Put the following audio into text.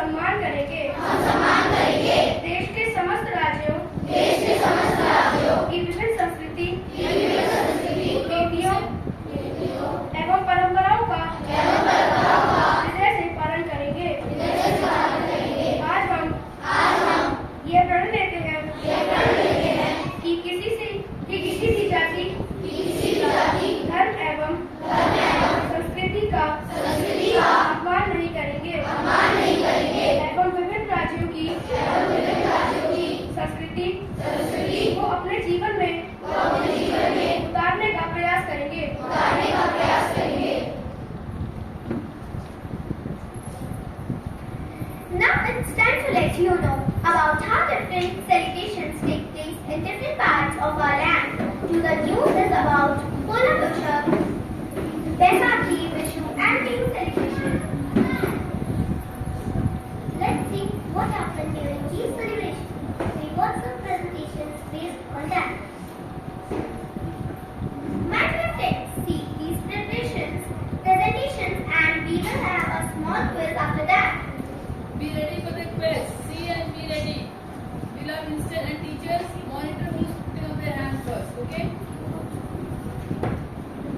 सम्मान करेंगे देश के समस्त राज्यों की विभिन्न संस्कृति नीतियों एवं परंपराओं का हृदय से पालन करेंगे। आज हम यह प्रण लेते हैं कि किसी भी जाति धर्म एवं संस्कृति का अपमान नहीं करेंगे एवं विभिन्न राज्यों की संस्कृति को अपने जीवन में उतारने का प्रयास करेंगे। Now it's time to let you know about how different celebrations take place in different parts of our land. To the news is about Pola Butcher, Baisakhi, Vishu and Bihu celebration. Let's see what happened during these celebrations. We watch some presentations based on that. My dear friends, see these presentations and we will have a small quiz after that. Be ready for the quiz. See and be ready. Beloved instant and teachers, monitor who's putting up their hands first, okay?